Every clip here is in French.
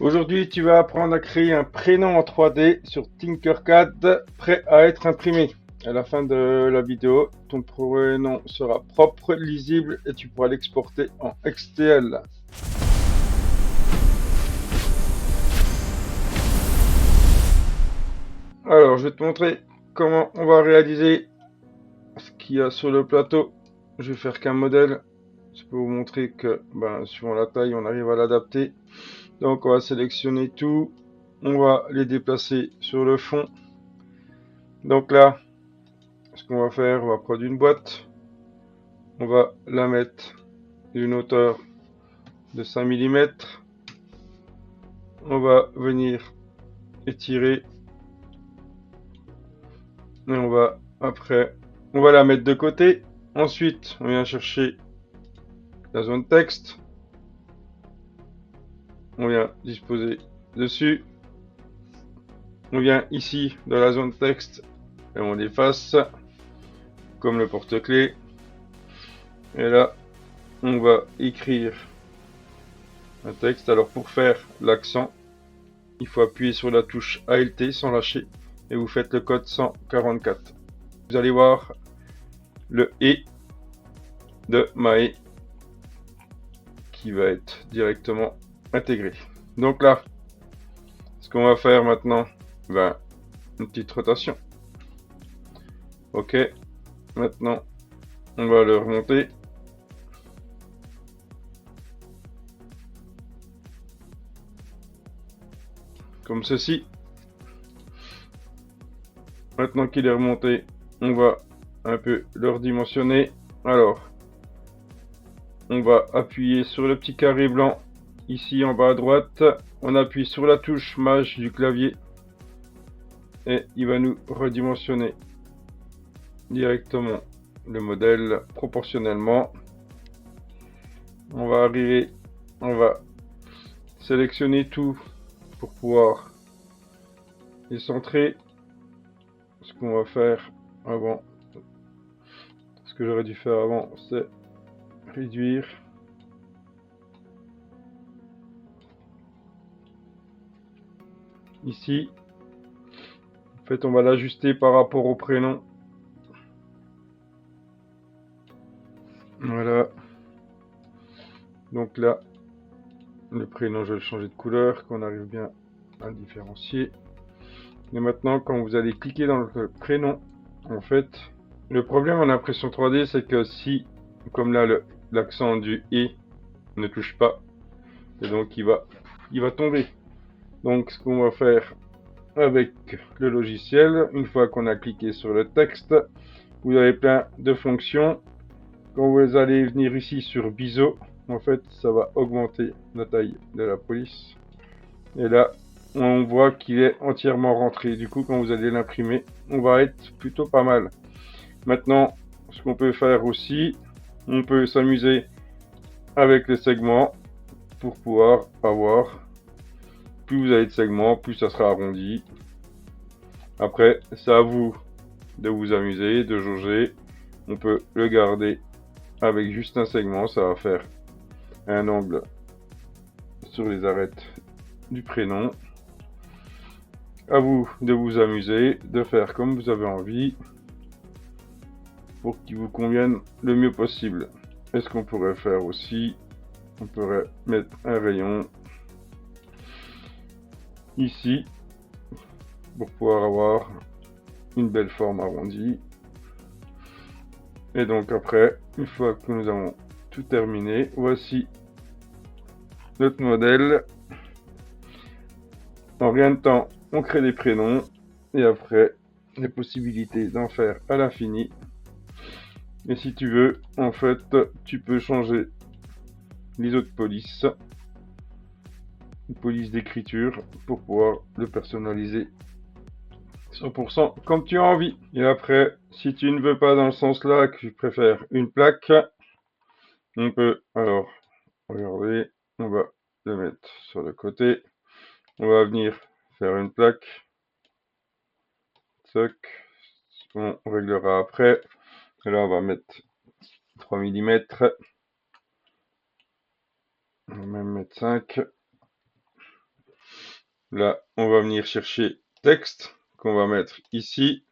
Aujourd'hui, tu vas apprendre à créer un prénom en 3D sur Tinkercad prêt à être imprimé. À la fin de la vidéo, ton prénom sera propre, lisible et tu pourras l'exporter en XTL. Alors, je vais te montrer comment on va réaliser ce qu'il y a sur le plateau. Je vais faire qu'un modèle. Je peux vous montrer que, suivant la taille, on arrive à l'adapter. Donc, on va sélectionner tout. On va les déplacer sur le fond. Donc là, ce qu'on va faire, on va prendre une boîte, on va la mettre d'une hauteur de 5 mm, on va venir étirer et on va la mettre de côté. Ensuite, on vient chercher la zone texte, on vient disposer dessus, on vient ici dans la zone texte et on l'efface comme le porte-clés. Et là, on va écrire un texte. Alors pour faire l'accent, il faut appuyer sur la touche ALT sans lâcher et vous faites le code 144. Vous allez voir le E de Mae qui va être directement intégré. Donc là, ce qu'on va faire maintenant, une petite rotation. Ok, maintenant on va le remonter. Comme ceci. Maintenant qu'il est remonté, on va un peu le redimensionner. Alors, on va appuyer sur le petit carré blanc ici en bas à droite. On appuie sur la touche Maj du clavier et il va nous redimensionner directement le modèle proportionnellement. On va sélectionner tout pour pouvoir les centrer. Ce qu'on va faire avant, ce que j'aurais dû faire avant, c'est réduire. Ici, en fait, on va l'ajuster par rapport au prénom. Voilà. Donc là, le prénom, je vais le changer de couleur, qu'on arrive bien à le différencier. Et maintenant, quand vous allez cliquer dans le prénom, en fait, le problème en impression 3D, c'est que si, comme là, l'accent du « et » ne touche pas, et donc il va tomber. Donc, ce qu'on va faire avec le logiciel, une fois qu'on a cliqué sur le texte, vous avez plein de fonctions. Quand vous allez venir ici sur BISO, en fait, ça va augmenter la taille de la police. Et là, on voit qu'il est entièrement rentré. Du coup, quand vous allez l'imprimer, on va être plutôt pas mal. Maintenant, ce qu'on peut faire aussi, on peut s'amuser avec les segments pour pouvoir avoir, plus vous avez de segments, plus ça sera arrondi. Après, c'est à vous de vous amuser, de jauger. On peut le garder avec juste un segment, ça va faire un angle sur les arêtes du prénom. À vous de vous amuser, de faire comme vous avez envie pour qu'il vous convienne le mieux possible. Et ce qu'on pourrait faire aussi, on pourrait mettre un rayon ici pour pouvoir avoir une belle forme arrondie. Et donc après, une fois que nous avons tout terminé, voici notre modèle. En rien de temps, on crée des prénoms et après, les possibilités d'en faire à l'infini. Et si tu veux, en fait, tu peux changer l'ISO de police, une police d'écriture, pour pouvoir le personnaliser 100% comme tu as envie. Et après, si tu ne veux pas dans le sens là, que tu préfères une plaque, on peut, alors, regardez, on va le mettre sur le côté. On va venir faire une plaque. Toc. On réglera après. Et là, on va mettre 3 mm. On va même mettre 5. Là, on va venir chercher texte qu'on va mettre ici.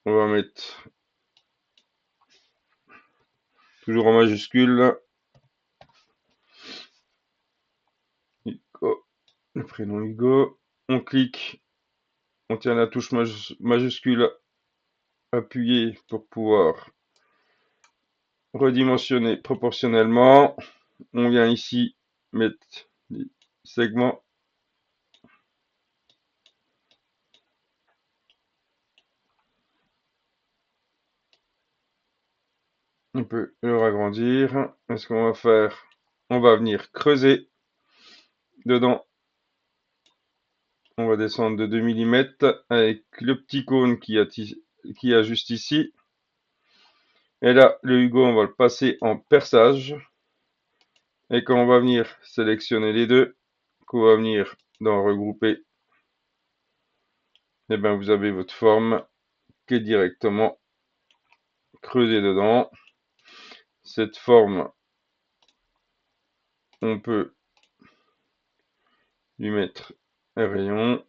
On va mettre toujours en majuscule. Hugo, le prénom Hugo. On clique, on tient la touche majuscule appuyée pour pouvoir redimensionner proportionnellement. On vient ici mettre les segments. On peut le agrandir. Et ce qu'on va faire, on va venir creuser dedans. On va descendre de 2 mm avec le petit cône qui a juste ici. Et là, le Hugo, on va le passer en perçage. Et quand on va venir sélectionner les deux, qu'on va venir dans regrouper, et bien vous avez votre forme qui est directement creusée dedans. Cette forme, on peut lui mettre un rayon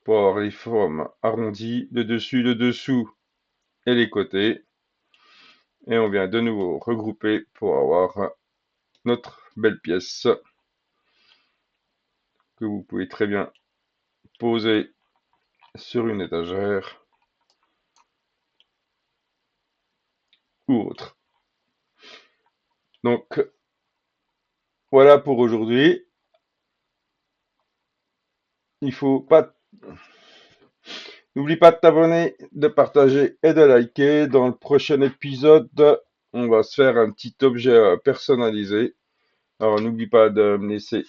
pour avoir les formes arrondies, le dessus, le dessous et les côtés. Et on vient de nouveau regrouper pour avoir notre belle pièce que vous pouvez très bien poser sur une étagère ou autre. Donc voilà pour aujourd'hui. Il faut pas N'oublie pas de t'abonner, de partager et de liker. Dans le prochain épisode, on va se faire un petit objet personnalisé. Alors n'oublie pas de me laisser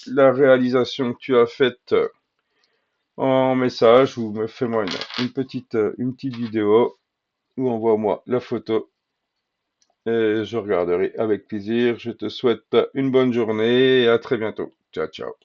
la réalisation que tu as faite en message ou fais-moi une petite vidéo ou envoie-moi la photo et je regarderai avec plaisir. Je te souhaite une bonne journée et à très bientôt. Ciao, ciao.